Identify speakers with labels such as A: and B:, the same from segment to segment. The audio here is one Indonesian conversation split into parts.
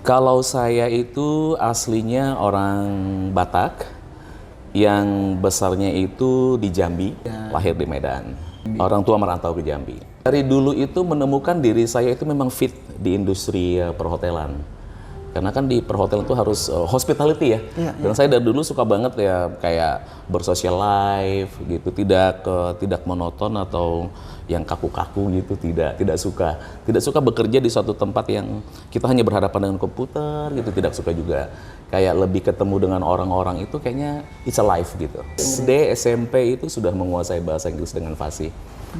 A: Kalau saya itu aslinya orang Batak, yang besarnya itu di Jambi, lahir di Medan. Orang tua merantau ke Jambi. Dari dulu itu menemukan diri saya itu memang fit di industri perhotelan. Karena kan di perhotelan itu harus hospitality ya. Dan saya dari dulu suka banget ya kayak bersosial life gitu, tidak monoton atau yang kaku-kaku gitu, tidak suka bekerja di suatu tempat yang kita hanya berhadapan dengan komputer gitu, tidak suka juga kayak lebih ketemu dengan orang-orang itu kayaknya it's a life gitu. SD, SMP itu sudah menguasai bahasa Inggris dengan fasih.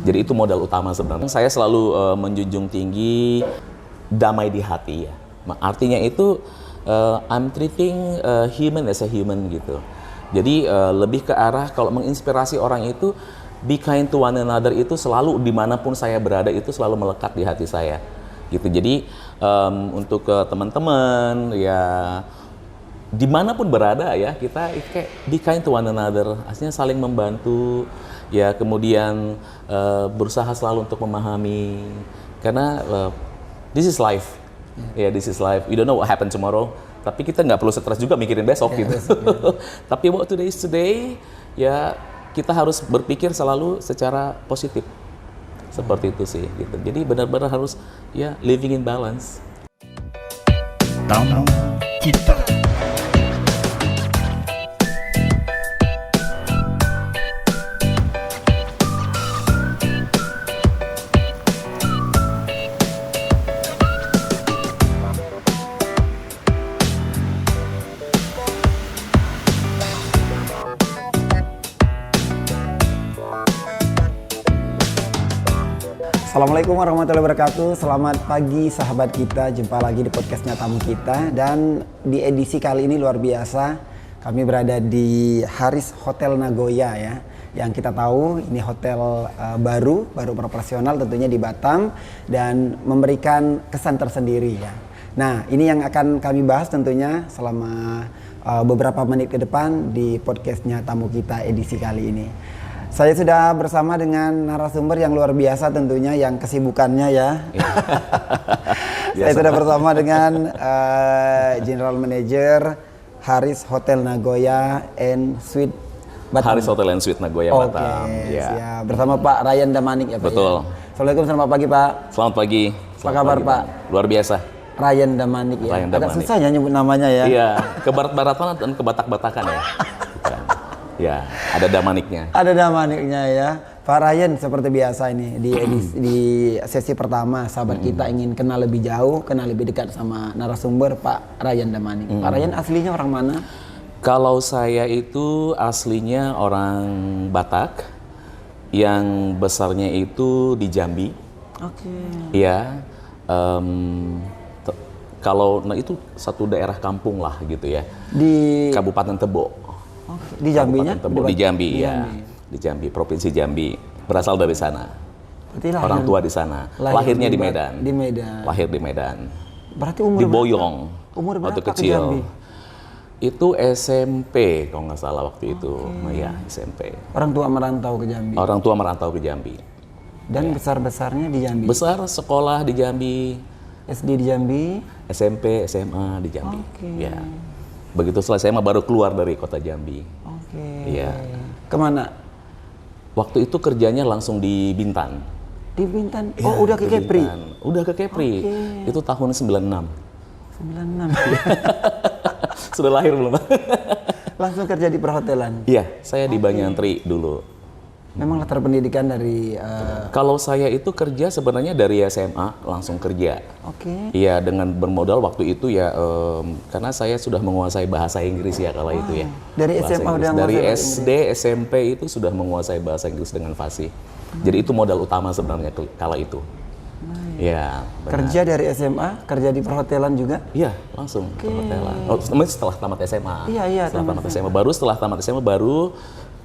A: Jadi itu modal utama sebenarnya. Saya selalu menjunjung tinggi damai di hati ya. Artinya itu I'm treating human as a human gitu. Jadi lebih ke arah kalau menginspirasi orang itu be kind to one another itu selalu dimanapun saya berada itu selalu melekat di hati saya gitu. Jadi untuk teman-teman ya dimanapun berada ya kita kayak be kind to one another, artinya saling membantu ya, kemudian berusaha selalu untuk memahami karena this is life. Ya, this is life. You don't know what happen tomorrow. Tapi kita nggak perlu stres juga mikirin besok gitu. Tapi what today is today, ya kita harus berpikir selalu secara positif. Seperti itu sih gitu. Jadi benar-benar harus ya living in balance.
B: Tamu kita.
C: Assalamualaikum warahmatullahi wabarakatuh. Selamat pagi sahabat kita. Jumpa lagi di podcastnya Tamu Kita. Dan di edisi kali ini luar biasa. Kami berada di Haris Hotel Nagoya ya. Yang kita tahu ini hotel baru operasional tentunya di Batam. Dan memberikan kesan tersendiri ya. Nah ini yang akan kami bahas tentunya selama beberapa menit ke depan di podcastnya Tamu Kita edisi kali ini. Saya sudah bersama dengan narasumber yang luar biasa tentunya, yang kesibukannya ya. Saya sudah bersama dengan General Manager Haris Hotel Nagoya and Suite Batam.
A: Haris Hotel and Suite Nagoya Batam.
C: Ya. Siap. Bersama Pak Ryan Damanik ya Pak.
A: Betul.
C: Ya? Assalamualaikum, selamat pagi Pak.
A: Selamat pagi.
C: Apa kabar Pak?
A: Luar biasa.
C: Ryan Damanik ya.
A: Ryan
C: Agak
A: Damanik.
C: susah ya nyebut namanya ya.
A: Iya, ke barat-baratan dan ke batak-batakan ya. Bukan. Ya, ada Damaniknya.
C: Ada Damaniknya ya. Pak Ryan seperti biasa ini di sesi pertama sahabat kita ingin kenal lebih jauh, kenal lebih dekat sama narasumber Pak Ryan Damanik. Pak Ryan aslinya orang mana?
A: Kalau saya itu aslinya orang Batak, yang besarnya itu di Jambi.
C: Oke.
A: Iya. Kalau itu satu daerah kampung lah gitu ya.
C: Di
A: Kabupaten Tebo.
C: Oke. Di Jambinya?
A: Di Jambi ya. Di Jambi, Provinsi Jambi. Berasal dari sana.
C: Berarti
A: Orang tua di sana. Lahirnya di Medan.
C: Di Medan.
A: Lahir di Medan.
C: Berarti umur
A: Di Boyong.
C: Umur berapa
A: waktu
C: ke
A: kecil.
C: Jambi?
A: Itu SMP kalau nggak salah waktu itu. Ya, SMP.
C: Orang tua merantau ke Jambi.
A: Orang tua merantau ke Jambi.
C: Dan besar-besarnya di Jambi.
A: Besar sekolah di Jambi.
C: SD di Jambi.
A: SMP, SMA di Jambi.
C: Oke.
A: Ya. Begitu selesai SMA baru keluar dari kota Jambi.
C: Oke.
A: Iya.
C: Kemana?
A: Waktu itu kerjanya langsung di Bintan.
C: Di Bintan.
A: Ya,
C: Oh, udah ke Kepri.
A: Bintan. Udah ke Kepri.
C: Oke.
A: Itu tahun 96.
C: 96.
A: Sudah lahir belum?
C: Langsung kerja di perhotelan.
A: Iya, saya di Banyantri dulu.
C: Memang latar pendidikan dari
A: Kalau saya itu kerja sebenarnya dari SMA langsung kerja.
C: Oke.
A: Iya, dengan bermodal waktu itu ya karena saya sudah menguasai bahasa Inggris ya kala itu ya.
C: Dari
A: Bahasa
C: SMA
A: Inggris.
C: udah
A: Dari
C: menguasai bahasa
A: SD, SMP itu sudah menguasai bahasa Inggris dengan fasih. Jadi itu modal utama sebenarnya kala itu. Iya, benar.
C: Kerja dari SMA, kerja di perhotelan juga?
A: Iya, langsung perhotelan. Oh, setelah tamat SMA.
C: Iya,
A: Setelah tamat SMA. Baru setelah tamat SMA baru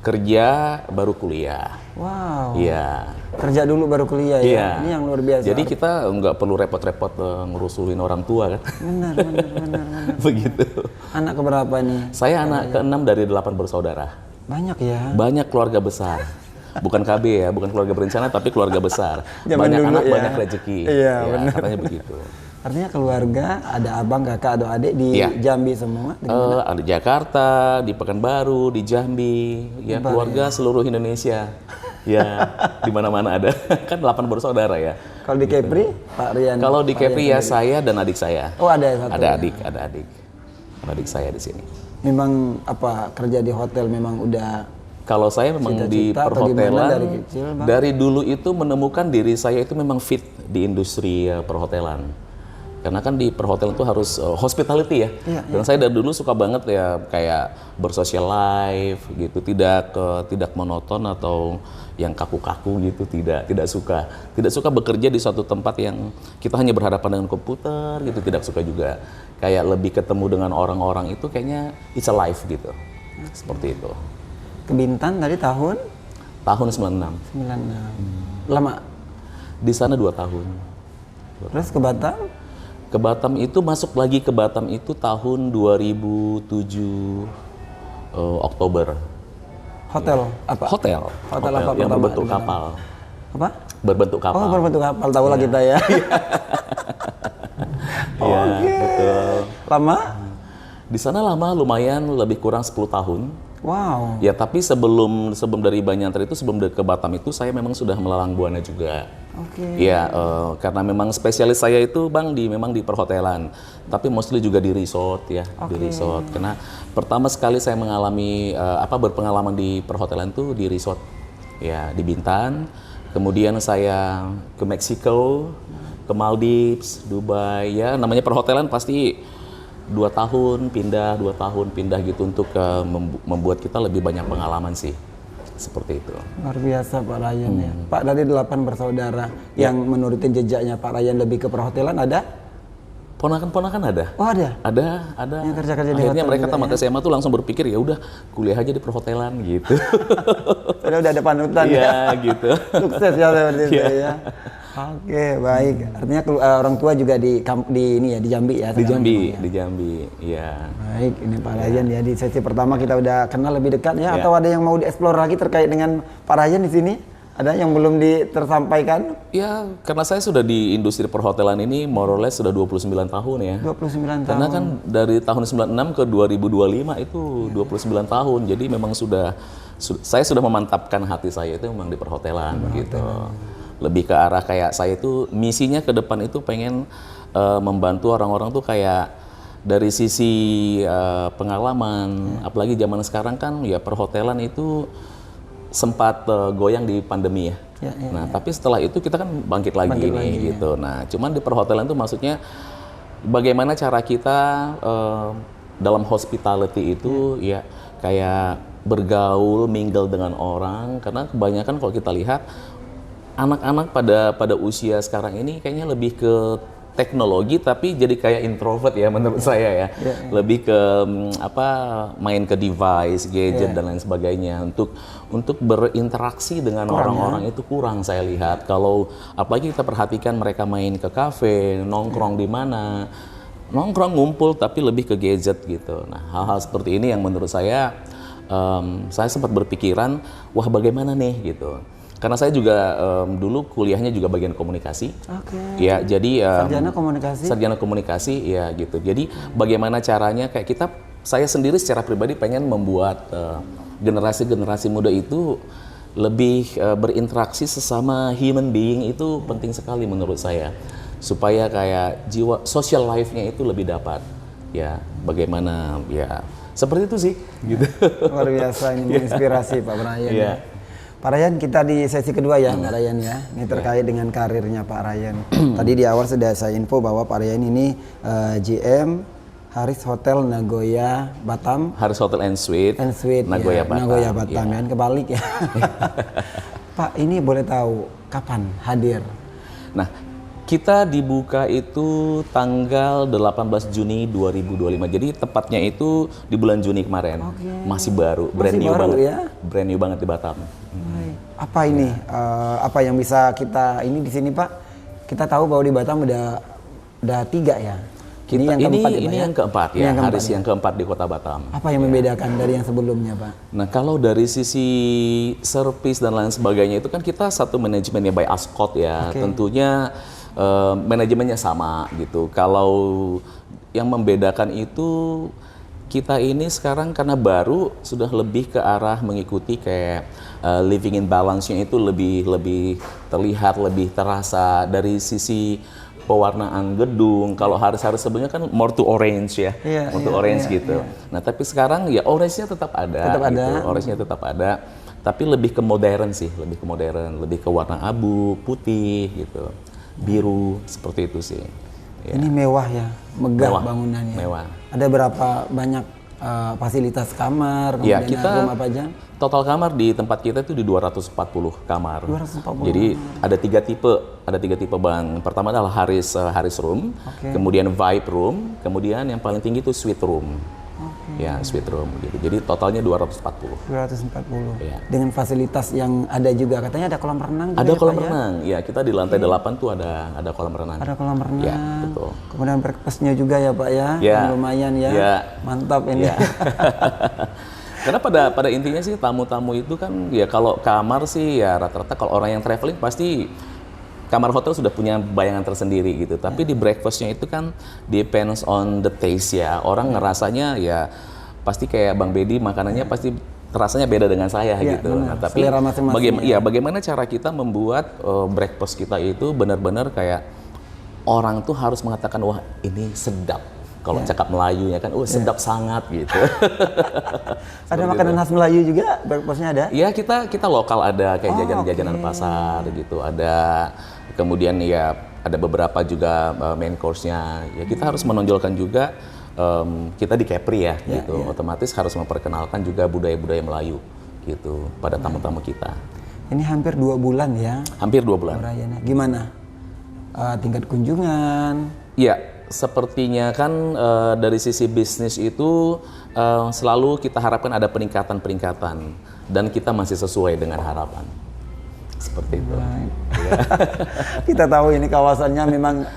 A: kerja, baru kuliah.
C: Wow.
A: Iya.
C: Kerja dulu baru kuliah ya.
A: Iya.
C: Ini yang luar biasa.
A: Jadi kita nggak perlu repot-repot ngerusuhin orang tua kan.
C: benar.
A: Begitu.
C: Anak keberapa nih?
A: Saya anak ke-6 dari 8 bersaudara.
C: Banyak ya.
A: Banyak keluarga besar. Bukan KB ya, bukan keluarga berencana tapi keluarga besar.
C: Zaman
A: Banyak
C: dulu
A: anak,
C: ya.
A: banyak rezeki.
C: Iya,
A: ya,
C: benar.
A: katanya begitu.
C: Artinya keluarga, ada abang, kakak, atau adik di
A: Iya.
C: Jambi semua?
A: Ada di Jakarta, di Pekanbaru, di Jambi, ya keluarga seluruh Indonesia. Ya, di mana-mana ada. Kan 8 bersaudara ya.
C: Kalau di Kepri, Pak Rian?
A: Kalau di
C: Pak Rian
A: Kepri ya
C: sendiri.
A: saya dan adik saya.
C: Oh, ada satu.
A: Ada adik. Ada adik saya di sini.
C: Memang apa kerja di hotel memang udah
A: Kalau saya memang di
C: cita-cita atau gimana
A: perhotelan
C: dari kecil, Bang?
A: dari dulu itu menemukan diri saya itu memang fit di industri perhotelan. Karena kan di perhotelan itu harus hospitality ya. Dan saya dari dulu suka banget ya kayak bersosial life gitu, tidak monoton atau yang kaku-kaku gitu, tidak suka. Tidak suka bekerja di suatu tempat yang kita hanya berhadapan dengan komputer gitu, tidak suka juga. Kayak lebih ketemu dengan orang-orang itu kayaknya it's a life gitu. Seperti itu.
C: ke Bintan tadi tahun
A: Tahun 96.
C: 96. Lama.
A: Di sana 2 tahun.
C: Terus ke Batam?
A: Ke Batam itu masuk lagi ke Batam itu tahun 2007 Oktober.
C: Hotel apa?
A: Hotel.
C: Hotel apa
A: yang
C: pertama
A: berbentuk
C: di Batam?
A: kapal.
C: Apa?
A: Berbentuk kapal.
C: Oh, berbentuk kapal. Tahu lah kita ya.
A: Iya,
C: Oke.
A: betul.
C: Lama?
A: Di sana lama, lumayan lebih kurang 10 tahun.
C: Wow.
A: Ya, tapi sebelum dari Banyantar itu, sebelum ke Batam itu saya memang sudah melalang buana juga.
C: Oke.
A: Iya, karena memang spesialis saya itu Bang memang di perhotelan, tapi mostly juga di resort ya, di resort. Karena pertama sekali saya mengalami berpengalaman di perhotelan itu di resort, ya di Bintan. Kemudian saya ke Meksiko, ke Maldives, Dubai, ya namanya perhotelan pasti 2 tahun pindah, 2 tahun pindah gitu untuk membuat kita lebih banyak pengalaman sih. Seperti itu.
C: Luar biasa Pak Ryan ya. Pak, dari 8 bersaudara yang menurutin jejaknya Pak Ryan lebih ke perhotelan ada?
A: Ponakan-ponakan ada.
C: Oh, ada.
A: Ada.
C: Yang kerja-kerja di
A: Akhirnya
C: hotel
A: mereka
C: juga
A: tamat SMA tuh langsung berpikir ya udah kuliah aja di perhotelan gitu.
C: Udah ada panutan ya.
A: Iya gitu.
C: Sukses ya seperti itu ya. Oke, baik. Artinya orang tua juga di ini ya, di Jambi ya.
A: Di
C: sekarang
A: Jambi,
C: memang ya.
A: di Jambi. Iya.
C: Baik, ini Pak Ryan ya, di sesi pertama kita udah kenal lebih dekat ya. Atau ada yang mau dieksplor lagi terkait dengan Pak Ryan di sini? Ada yang belum tersampaikan?
A: Ya, karena saya sudah di industri perhotelan ini more or less sudah 29 tahun ya.
C: 29 tahun.
A: Karena kan dari tahun 96 ke 2025 itu 29 tahun. Jadi memang saya sudah memantapkan hati saya itu memang di perhotelan gitu. Lebih ke arah kayak saya itu misinya ke depan itu pengen membantu orang-orang tuh kayak dari sisi pengalaman, apalagi zaman sekarang kan ya perhotelan itu sempat goyang di pandemi ya. Nah, tapi setelah itu kita kan bangkit lagi gitu. Nah, cuman di perhotelan itu maksudnya bagaimana cara kita dalam hospitality itu ya kayak bergaul, mingle dengan orang, karena kebanyakan kalau kita lihat anak-anak pada usia sekarang ini kayaknya lebih ke teknologi tapi jadi kayak introvert ya menurut saya ya. Lebih ke main ke device, gadget dan lain sebagainya untuk berinteraksi dengan orang-orang itu kurang saya lihat. Kalau apalagi kita perhatikan mereka main ke kafe, nongkrong di mana. Nongkrong ngumpul tapi lebih ke gadget gitu. Nah, hal-hal seperti ini yang menurut saya sempat berpikiran, wah bagaimana nih gitu. Karena saya juga dulu kuliahnya juga bagian komunikasi.
C: Oke.
A: Ya, jadi
C: Sarjana komunikasi.
A: Sarjana komunikasi ya gitu. Jadi bagaimana caranya kayak saya sendiri secara pribadi pengen membuat generasi-generasi muda itu lebih berinteraksi sesama human being itu penting sekali menurut saya. Supaya kayak jiwa social life-nya itu lebih dapat. Ya, bagaimana ya seperti itu sih gitu.
C: Luar biasa, ini menginspirasi Pak Ryan.
A: Iya.
C: Pak Ryan, kita di sesi kedua ya Pak Ryan ya. Ini terkait dengan karirnya Pak Ryan. Tadi di awal sudah saya info bahwa Pak Ryan ini GM Haris Hotel Nagoya Batam.
A: Haris Hotel and Suite. Nagoya
C: ya.
A: Batam.
C: Nagoya Batam ya. Kebalik ya. Pak, ini boleh tahu kapan hadir?
A: Nah, kita dibuka itu tanggal 18 Juni 2025. Jadi tepatnya itu di bulan Juni kemarin. Masih baru, brand new banget.
C: Ya?
A: Brand new banget di Batam.
C: Apa ini? Apa yang bisa kita ini di sini Pak? Kita tahu bahwa di Batam udah 3 ya. Ini yang keempat ya. Haris yang keempat di Kota Batam. Apa yang membedakan dari yang sebelumnya Pak?
A: Nah, kalau dari sisi service dan lain sebagainya itu kan kita satu manajemen ya by Ascot ya. Tentunya manajemennya sama gitu. Kalau yang membedakan itu kita ini sekarang karena baru sudah lebih ke arah mengikuti kayak living in balance-nya itu lebih terlihat, lebih terasa dari sisi pewarnaan gedung. Kalau hari-hari sebelumnya kan more to orange ya, more to orange gitu. Nah tapi sekarang ya orange-nya tetap ada, orange-nya tetap ada, tapi lebih ke modern sih, lebih ke warna abu, putih gitu, biru seperti itu sih. Ya.
C: Ini mewah ya, megah bangunannya.
A: Mewah.
C: Ada berapa banyak fasilitas kamar,
A: Ya,
C: kemudian room apa aja?
A: Total kamar di tempat kita itu di 240 kamar.
C: 240
A: Jadi ada tiga tipe bang. Pertama adalah Harris room, kemudian Vibe room, kemudian yang paling tinggi itu Suite room. Ya, suite room gitu. Jadi totalnya 240.
C: 240.
A: Ya.
C: Dengan fasilitas yang ada juga, katanya ada kolam renang juga.
A: Ada
C: ya,
A: kolam
C: Pak, ya?
A: renang. Ya, kita di lantai 8 tuh ada kolam renang.
C: Ada kolam renang.
A: Ya, betul.
C: Kemudian breakfastnya juga ya Pak ya.
A: Ya.
C: Yang lumayan ya.
A: Ya.
C: Mantap ini.
A: Ya. Karena pada intinya sih tamu-tamu itu kan ya kalau kamar sih ya rata-rata kalau orang yang traveling pasti kamar hotel sudah punya bayangan tersendiri gitu. Tapi di breakfastnya itu kan depends on the taste ya. Orang ngerasanya ya pasti kayak Bang Bedi makanannya pasti rasanya beda dengan saya gitu.
C: Benar.
A: Nah, tapi
C: Selera masing-masing
A: bagaimana cara kita membuat breakfast kita itu benar-benar kayak orang tuh harus mengatakan wah ini sedap. Kalau cakap Melayunya kan, sedap sangat gitu.
C: Ada makanan khas Melayu juga, breakfastnya ada?
A: Iya kita lokal ada kayak jajanan-jajanan pasar gitu. Ada kemudian ya ada beberapa juga main course-nya. Ya kita harus menonjolkan juga kita di Capri ya gitu. Otomatis harus memperkenalkan juga budaya-budaya Melayu gitu pada tamu-tamu kita.
C: Ini hampir 2 bulan ya.
A: Hampir 2 bulan.
C: Perayaan. Gimana? Tingkat kunjungan?
A: Iya. Sepertinya kan dari sisi bisnis itu selalu kita harapkan ada peningkatan dan kita masih sesuai dengan harapan. Seperti itu. Ya.
C: Kita tahu ini kawasannya memang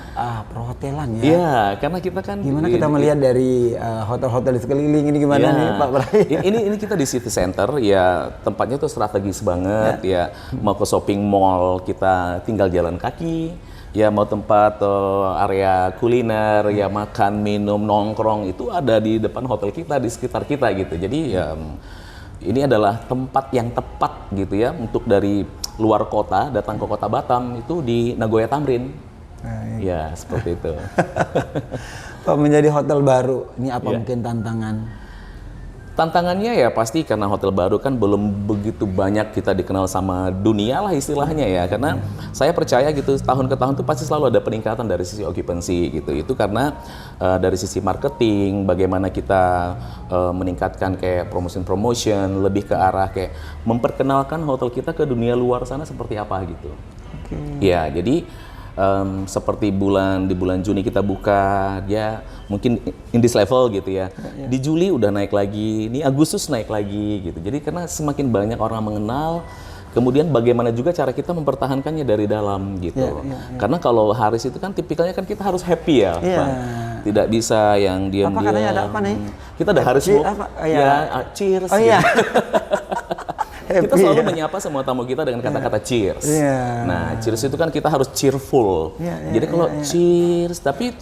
C: perhotelan ya.
A: Iya, karena kita kan
C: Gimana kita melihat dari hotel-hotel di sekeliling ini gimana nih Pak Bray?
A: Ini kita di city center ya, tempatnya tuh strategis banget ya. Mau ke shopping mall kita tinggal jalan kaki. Ya mau tempat area kuliner, ya makan, minum, nongkrong itu ada di depan hotel kita, di sekitar kita gitu. Jadi ini adalah tempat yang tepat gitu ya untuk dari luar kota datang ke kota Batam itu di Nagoya Tamrin. Ya seperti itu.
C: Pak, menjadi hotel baru, ini apa mungkin tantangan?
A: Tantangannya ya pasti karena hotel baru kan belum begitu banyak kita dikenal sama dunia lah istilahnya ya. Karena saya percaya gitu tahun ke tahun tuh pasti selalu ada peningkatan dari sisi occupancy gitu. Itu karena dari sisi marketing, bagaimana kita meningkatkan kayak promotion lebih ke arah kayak memperkenalkan hotel kita ke dunia luar sana seperti apa gitu. Ya jadi seperti di bulan Juni kita buka ya mungkin in this level gitu ya. Di Juli udah naik lagi, ini Agustus naik lagi gitu. Jadi karena semakin banyak orang mengenal, kemudian bagaimana juga cara kita mempertahankannya dari dalam gitu. Karena kalau Haris itu kan tipikalnya kan kita harus happy ya, Pak. Tidak bisa yang diam-diam.
C: Apa katanya ada apa nih?
A: Kita ada Haris cheers.
C: Oh iya.
A: Kita selalu menyapa semua tamu kita dengan kata-kata cheers. Nah, cheers itu kan kita harus cheerful. Jadi kalau cheers, tapi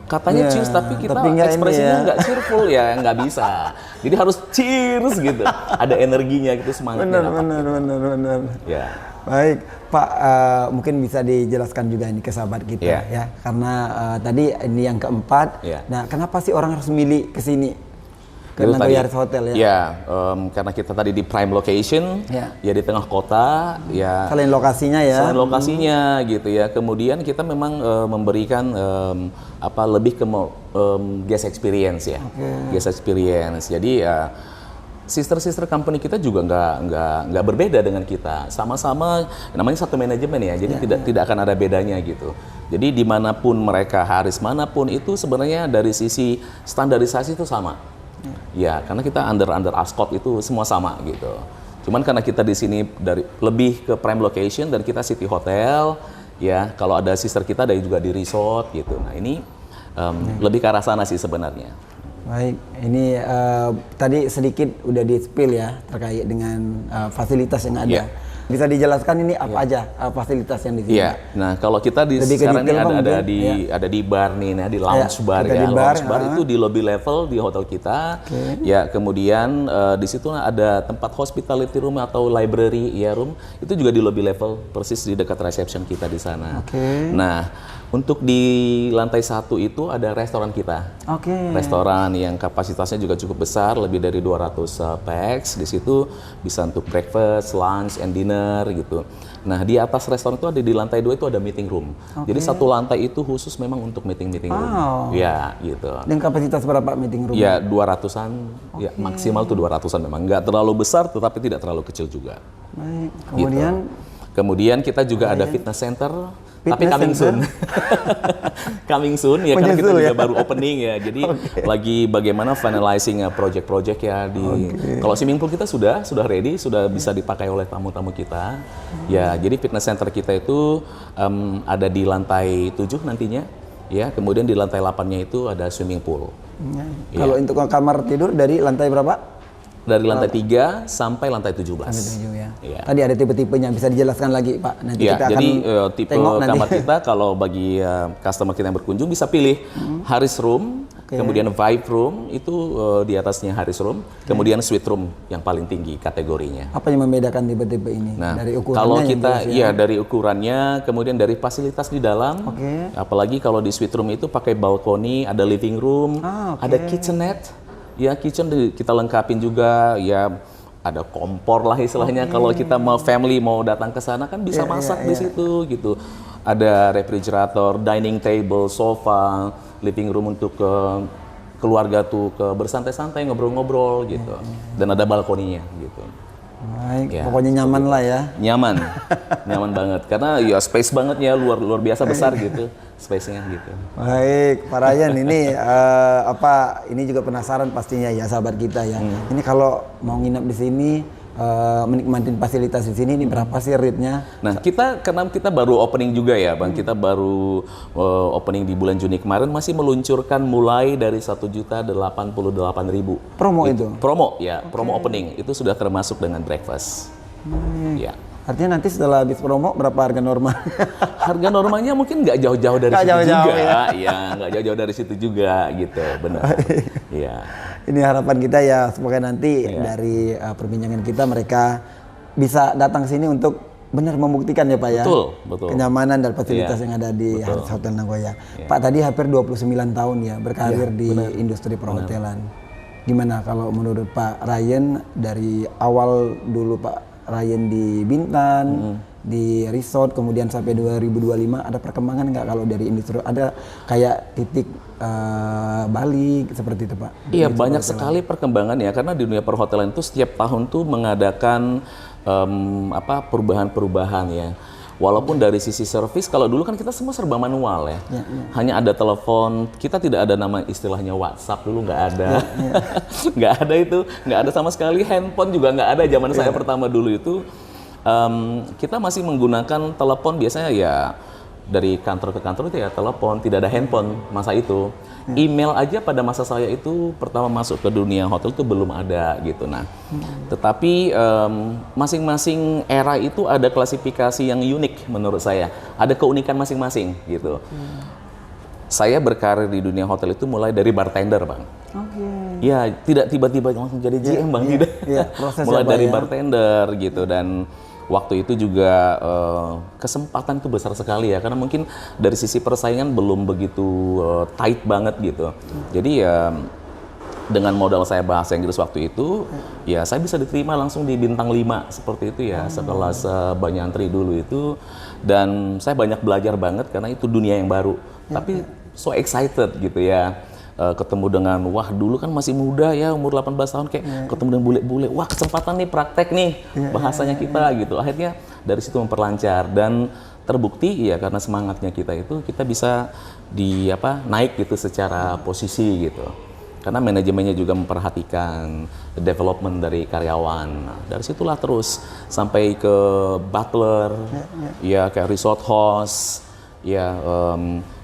A: katanya cheers, tapi kita ekspresinya nggak cheerful ya, nggak bisa. Jadi harus cheers gitu. Ada energinya gitu, semangatnya.
C: Benar.
A: Ya.
C: Baik, Pak, mungkin bisa dijelaskan juga ini ke sahabat kita ya. Karena tadi ini yang keempat. Nah, kenapa sih orang harus milih ke sini? Ke Nagoya Harris Hotel ya?
A: Ya, karena kita tadi di prime location, ya di tengah kota, ya.
C: Selain lokasinya ya?
A: Selain lokasinya gitu ya. Kemudian kita memang memberikan lebih ke guest experience ya, guest experience. Jadi ya sister company kita juga nggak berbeda dengan kita. Sama-sama namanya satu manajemen ya. Jadi tidak akan ada bedanya gitu. Jadi dimanapun mereka Haris manapun itu sebenarnya dari sisi standarisasi itu sama. Ya, karena kita under Ascot itu semua sama gitu. Cuman karena kita di sini dari lebih ke prime location dan kita city hotel, ya kalau ada sister kita ada juga di resort gitu. Nah ini lebih ke arah sana sih sebenarnya.
C: Baik, ini tadi sedikit udah di-spill ya terkait dengan fasilitas yang ada. Bisa dijelaskan ini apa aja fasilitas yang di sini?
A: Iya. Nah, kalau kita di
C: Lebih ke
A: sekarang ini
C: detail, Bang,
A: ada
C: mungkin.
A: ada di bar nih, nah di lounge bar
C: kita
A: ya.
C: di bar,
A: Lounge bar itu di lobby level di hotel kita. Ya, kemudian di situ ada tempat hospitality room atau library ya room. Itu juga di lobby level persis di dekat reception kita di sana. Nah, untuk di lantai 1 itu ada restoran kita. Restoran yang kapasitasnya juga cukup besar, lebih dari 200 pax. Di situ bisa untuk breakfast, lunch, and dinner gitu. Nah, di atas restoran itu ada di lantai 2 itu ada meeting room. Jadi satu lantai itu khusus memang untuk meeting room. Ya, gitu.
C: Dan kapasitas berapa meeting room?
A: Ya 200-an, ya maksimal tuh 200-an memang. Nggak terlalu besar tetapi tidak terlalu kecil juga.
C: Baik. Kemudian
A: Kemudian kita juga ada fitness center, tapi coming soon. Coming soon ya, karena kita juga baru opening ya. Jadi lagi bagaimana finalizing project-project ya di. Kalau swimming pool kita sudah ready, sudah bisa dipakai oleh tamu-tamu kita. Ya, jadi fitness center kita itu ada di lantai 7 nantinya. Ya, kemudian di lantai 8-nya itu ada swimming pool.
C: Kalau untuk kamar tidur dari lantai berapa?
A: Dari lantai 3 sampai lantai 17.
C: Ya. Tadi ada tipe-tipenya, bisa dijelaskan lagi Pak? Nanti
A: Ya,
C: kita akan
A: jadi tipe
C: tengok
A: kamar kita kalau bagi customer kita yang berkunjung bisa pilih Harris Room, kemudian Vibe Room itu di atasnya Harris Room, kemudian Suite Room yang paling tinggi kategorinya.
C: Apa yang membedakan tipe-tipe ini?
A: Nah,
C: dari ukurannya
A: kalau
C: yang
A: kita
C: jelas ya?
A: dari ukurannya, kemudian dari fasilitas di dalam, apalagi kalau di Suite Room itu pakai balkoni, ada living room, ada kitchenette. Ya, kitchen kita lengkapin juga, ya ada kompor lah istilahnya. Kalau kita mau family mau datang ke sana kan bisa masak di situ gitu. Ada refrigerator, dining table, sofa, living room untuk keluarga tuh bersantai-santai ngobrol-ngobrol gitu. Dan ada balkoninya gitu.
C: Baik, pokoknya nyaman lah ya.
A: Nyaman, nyaman banget. Karena ya space banget ya, luar biasa besar gitu. Space-nya gitu.
C: Baik, Pak Ryan ini ini juga penasaran pastinya ya sahabat kita ya. Ini kalau mau nginep di sini menikmati fasilitas di sini ini berapa sih rate-nya?
A: Nah, karena kita baru opening juga ya, Bang. Kita baru opening di bulan Juni kemarin masih meluncurkan mulai dari 1.088.000.
C: Promo itu?
A: Promo ya, promo opening itu sudah termasuk dengan breakfast. Ya.
C: Artinya nanti setelah habis promo berapa harga normal?
A: Harga normalnya mungkin nggak jauh-jauh dari situ juga. Ya, nggak jauh-jauh dari situ juga gitu, benar. Iya.
C: Ini harapan kita ya, semoga nanti dari perbincangan kita mereka bisa datang sini untuk benar membuktikan ya Pak ya.
A: Betul.
C: Kenyamanan dan fasilitas yang ada di Harris Hotel Nagoya. Pak tadi hampir 29 tahun ya berkarir di industri perhotelan. Gimana kalau menurut Pak Ryan dari awal dulu Pak Ryan di Bintan, di resort, kemudian sampai 2025 ada perkembangan nggak kalau dari industri? Ada kayak titik balik seperti itu Pak?
A: Iya, banyak sekali perkembangan ya, karena di dunia perhotelan itu setiap tahun tuh mengadakan perubahan-perubahan ya. Walaupun dari sisi servis, kalau dulu kan kita semua serba manual ya. Hanya ada telepon, kita tidak ada nama istilahnya WhatsApp dulu, nggak ada. Nggak ada itu, nggak ada sama sekali. Handphone juga nggak ada zaman saya pertama dulu itu. Kita masih menggunakan telepon biasanya ya dari kantor ke kantor itu ya telepon, tidak ada handphone masa itu. Email aja pada masa saya itu pertama masuk ke dunia hotel itu belum ada gitu. Nah, tetapi masing-masing era itu ada klasifikasi yang unik menurut saya. Ada keunikan masing-masing gitu. Saya berkarir di dunia hotel itu mulai dari bartender, Bang. Ya, tidak tiba-tiba langsung jadi GM, Bang. Tidak. Mulai dari bartender gitu, dan waktu itu juga kesempatan itu besar sekali ya, karena mungkin dari sisi persaingan belum begitu tight banget gitu. Jadi ya dengan modal saya bahasa Inggris waktu itu, ya saya bisa diterima langsung di bintang 5 seperti itu ya, sekelas Banyantri dulu itu. Dan saya banyak belajar banget karena itu dunia yang baru. Tapi so excited gitu ya. Ketemu dengan, wah dulu kan masih muda ya, umur 18 tahun kayak ketemu dengan bule-bule, wah kesempatan nih praktek nih bahasanya kita gitu. Akhirnya dari situ memperlancar dan terbukti ya karena semangatnya kita itu kita bisa naik gitu secara posisi gitu. Karena manajemennya juga memperhatikan development dari karyawan. Nah, dari situlah terus sampai ke butler, ya kayak resort host, ya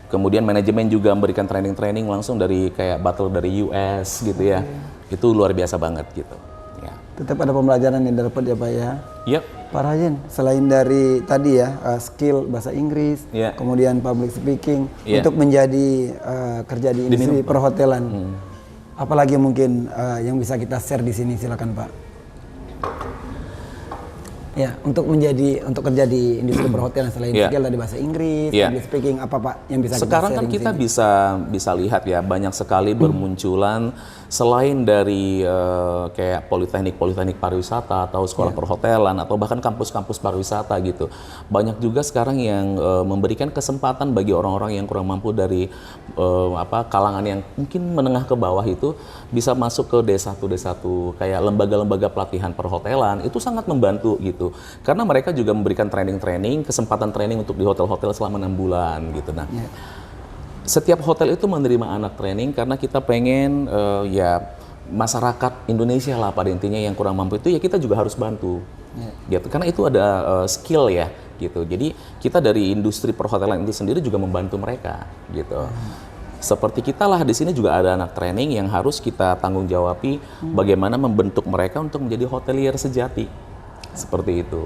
A: kemudian manajemen juga memberikan training-training langsung dari kayak butler dari US gitu ya. Itu luar biasa banget gitu. Ya.
C: Tetap ada pembelajaran yang dapat ya Pak ya.
A: Yep.
C: Pak Ryan, selain dari tadi ya skill bahasa Inggris,
A: Yeah.
C: kemudian public speaking,
A: Yeah.
C: untuk menjadi kerja di industri perhotelan, apalagi mungkin yang bisa kita share di sini, silakan Pak. Ya, untuk kerja di industri perhotelan selain
A: Yeah.
C: skill dari bahasa Inggris,
A: Yeah.
C: public speaking, apa Pak yang bisa
A: Sekarang
C: kita
A: kan
C: sharing
A: kita
C: di sini?
A: bisa lihat ya, banyak sekali bermunculan selain dari kayak politeknik pariwisata atau sekolah perhotelan atau bahkan kampus-kampus pariwisata gitu. Banyak juga sekarang yang memberikan kesempatan bagi orang-orang yang kurang mampu dari kalangan yang mungkin menengah ke bawah itu bisa masuk ke D1 kayak lembaga-lembaga pelatihan perhotelan. Itu sangat membantu gitu. Karena mereka juga memberikan kesempatan training untuk di hotel-hotel selama 6 bulan gitu. Nah, setiap hotel itu menerima anak training karena kita pengen masyarakat Indonesia lah pada intinya yang kurang mampu itu ya kita juga harus bantu. Gitu. Karena itu ada skill ya gitu. Jadi kita dari industri perhotelan itu sendiri juga membantu mereka gitu. Seperti kita lah di sini juga ada anak training yang harus kita tanggung jawabi bagaimana membentuk mereka untuk menjadi hotelier sejati. Seperti itu.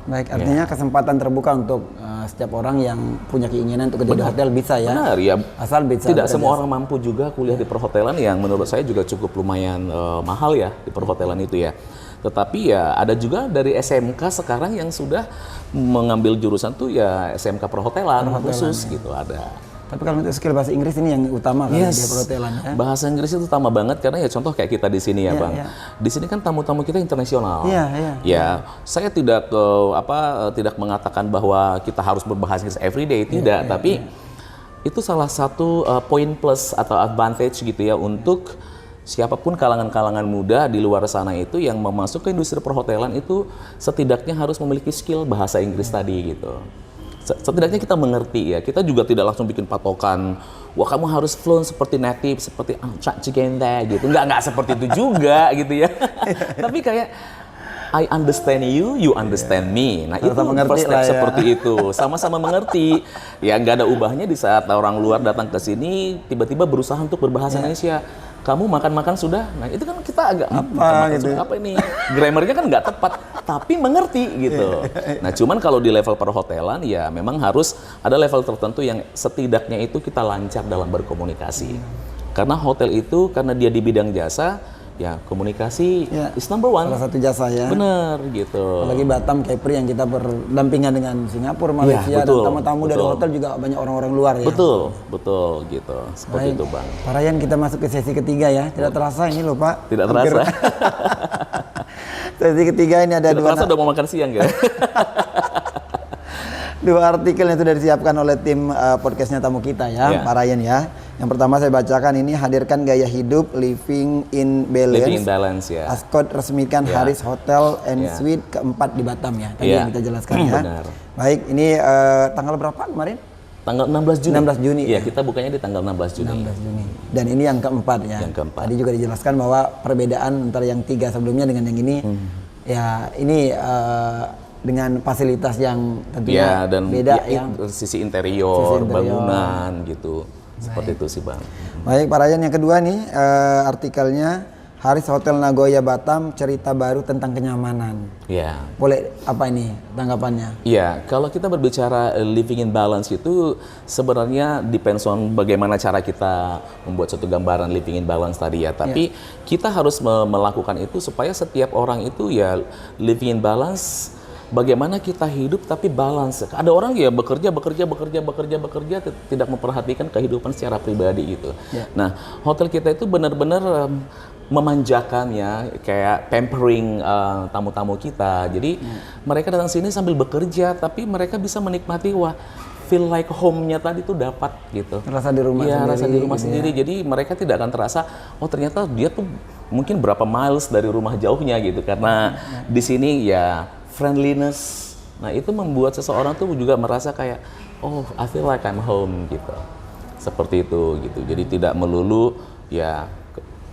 C: Baik, artinya kesempatan terbuka untuk setiap orang yang punya keinginan untuk kerja di hotel bisa ya.
A: Benar ya.
C: Asal bisa.
A: Tidak semua orang mampu juga kuliah di perhotelan yang menurut saya juga cukup lumayan mahal ya di perhotelan itu ya. Tetapi ya ada juga dari SMK sekarang yang sudah mengambil jurusan tuh ya SMK perhotelan khusus gitu ada.
C: Tapi kalau untuk skill bahasa Inggris ini yang utama kan di perhotelan ya.
A: Bahasa Inggris itu utama banget karena ya contoh kayak kita di sini ya, Bang. Di sini kan tamu-tamu kita internasional. Ya, saya tidak tidak mengatakan bahwa kita harus berbahasa Inggris everyday, tidak, tapi itu salah satu poin plus atau advantage gitu ya untuk siapapun kalangan-kalangan muda di luar sana itu yang mau masuk ke industri perhotelan itu setidaknya harus memiliki skill bahasa Inggris tadi gitu. Setidaknya kita mengerti ya, kita juga tidak langsung bikin patokan, wah kamu harus fluent seperti native, seperti Cigente gitu, nggak seperti itu juga gitu ya. Tapi kayak I understand you, you understand me. Nah itu first step seperti itu, sama-sama mengerti. Ya nggak ada ubahnya di saat orang luar datang ke sini, tiba-tiba berusaha untuk berbahasa Indonesia. Kamu makan-makan sudah? Nah itu kan kita agak apa ini? Grammarnya kan nggak tepat, tapi mengerti gitu. Nah cuman kalau di level perhotelan ya memang harus ada level tertentu yang setidaknya itu kita lancar dalam berkomunikasi. Karena hotel itu karena dia di bidang jasa, ya komunikasi is number one.
C: Salah satu jasa ya.
A: Bener gitu.
C: Apalagi Batam, Kepri yang kita berdampingan dengan Singapura, Malaysia, dan tamu-tamu dari hotel juga banyak orang-orang luar ya.
A: Betul gitu. Seperti itu Bang.
C: Pak Ryan, kita masuk ke sesi ketiga ya. Tidak terasa ini loh Pak.
A: Tidak terasa.
C: Sesi ketiga ini ada
A: Tidak terasa udah mau makan siang ya.
C: Dua artikel yang sudah disiapkan oleh tim podcastnya tamu kita ya, Pak Ryan ya. Yang pertama saya bacakan ini, hadirkan gaya hidup living in balance.
A: Living in balance ya.
C: Ascot resmikan Haris Hotel and Suite keempat di Batam ya. Tadi yang kita jelaskan ya.
A: Benar.
C: Baik, ini tanggal berapa kemarin?
A: Tanggal 16 Juni.
C: 16 Juni.
A: Iya, kita bukanya di tanggal 16 Juni.
C: 16 Juni. Dan ini yang keempat ya.
A: Yang keempat.
C: Tadi juga dijelaskan bahwa perbedaan antara yang 3 sebelumnya dengan yang ini, ya ini dengan fasilitas yang tentunya
A: dan
C: beda ya.
A: Sisi interior, bangunan gitu. Seperti itu sih Bang.
C: Baik Pak Ryan, yang kedua nih artikelnya Haris Hotel Nagoya Batam, cerita baru tentang kenyamanan.
A: Ya.
C: Boleh apa ini tanggapannya?
A: Iya, kalau kita berbicara living in balance itu sebenarnya depends on bagaimana cara kita membuat suatu gambaran living in balance tadi ya. Tapi kita harus melakukan itu supaya setiap orang itu ya living in balance. Bagaimana kita hidup tapi balance. Ada orang ya bekerja tidak memperhatikan kehidupan secara pribadi gitu. Nah, hotel kita itu benar-benar memanjakan ya, kayak pampering tamu-tamu kita. Jadi mereka datang sini sambil bekerja tapi mereka bisa menikmati feel like home-nya tadi tuh dapat gitu.
C: Rasa di rumah sendiri.
A: Rasa di rumah sendiri. Jadi mereka tidak akan terasa ternyata dia tuh mungkin berapa miles dari rumah jauhnya gitu. Karena di sini ya friendliness. Nah, itu membuat seseorang tuh juga merasa kayak I feel like I'm home gitu. Seperti itu gitu. Jadi tidak melulu ya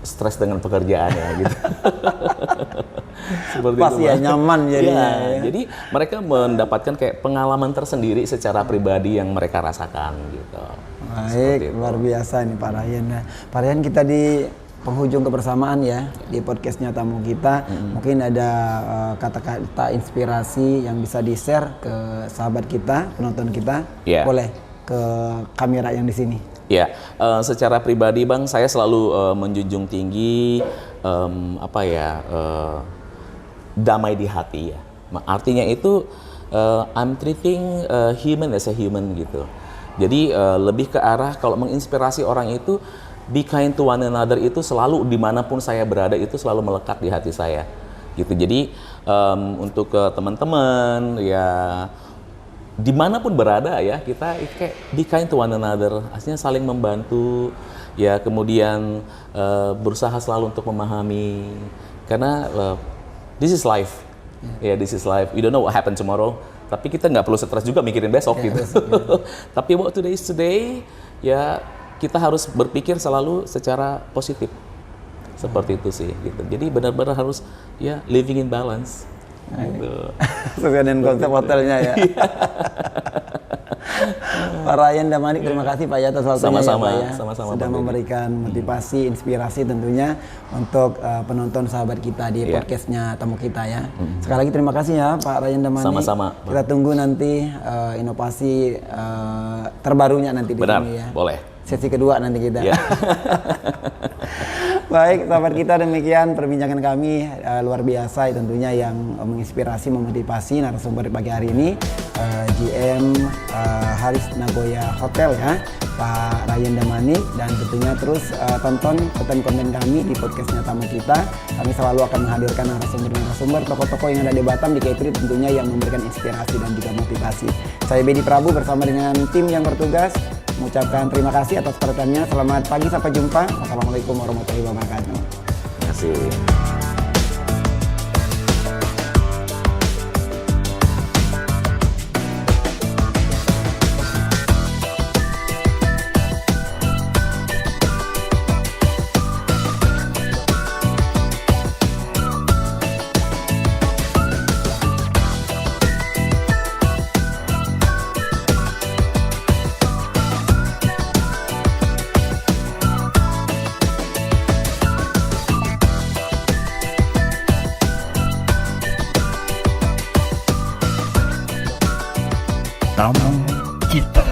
A: stres dengan pekerjaan ya gitu. Seperti
C: pas
A: itu,
C: ya nyaman jadinya.
A: Ya. Jadi mereka mendapatkan kayak pengalaman tersendiri secara pribadi yang mereka rasakan gitu.
C: Baik, luar biasa nih Pak Ryan. Nah, Pak Ryan, kita di penghujung kebersamaan ya di podcastnya tamu kita. Mungkin ada kata-kata inspirasi yang bisa di-share ke sahabat kita, penonton kita.
A: Yeah.
C: Boleh ke kamera yang di sini.
A: Ya, secara pribadi Bang, saya selalu menjunjung tinggi damai di hati ya. Artinya itu I'm treating human as a human gitu. Jadi lebih ke arah kalau menginspirasi orang itu be kind to one another itu selalu dimanapun saya berada itu selalu melekat di hati saya gitu. Jadi untuk ke teman-teman ya dimanapun berada ya kita kayak be kind to one another, artinya saling membantu ya, kemudian berusaha selalu untuk memahami karena this is life ya, this is life, you don't know what happen tomorrow, tapi kita nggak perlu stres juga mikirin besok gitu. Tapi what today is today ya, kita harus berpikir selalu secara positif seperti itu sih gitu. Jadi benar-benar harus ya living in balance. Gitu.
C: Sesuai dengan konsep hotelnya ya. Pak Ryan Damanik, terima kasih Pak ya atas waktunya.
A: Sama-sama,
C: ya, Pak, ya.
A: sama-sama,
C: sudah
A: Bang Deddy.
C: memberikan motivasi, inspirasi tentunya untuk penonton sahabat kita di podcastnya tamu kita ya. Sekali lagi terima kasih ya Pak Ryan Damanik.
A: Sama-sama, Bang.
C: Kita tunggu nanti inovasi terbarunya nanti di
A: Benar,
C: sini ya.
A: boleh.
C: Sesi kedua nanti kita.
A: Ya.
C: Baik, sahabat kita, demikian perbincangan kami luar biasa tentunya yang menginspirasi, memotivasi narasumber pagi hari ini GM Haris Nagoya Hotel ya, Pak Ryan Damanik, dan tentunya terus tonton konten-konten kami di podcastnya tamu kita. Kami selalu akan menghadirkan narasumber-narasumber tokoh-tokoh yang ada di Batam, di Kepri tentunya yang memberikan inspirasi dan juga motivasi. Saya Bedi Prabu bersama dengan tim yang bertugas mengucapkan terima kasih atas perhatiannya. Selamat pagi, sampai jumpa. Wassalamualaikum warahmatullahi wabarakatuh.
A: Terima kasih.
B: Tamu kita.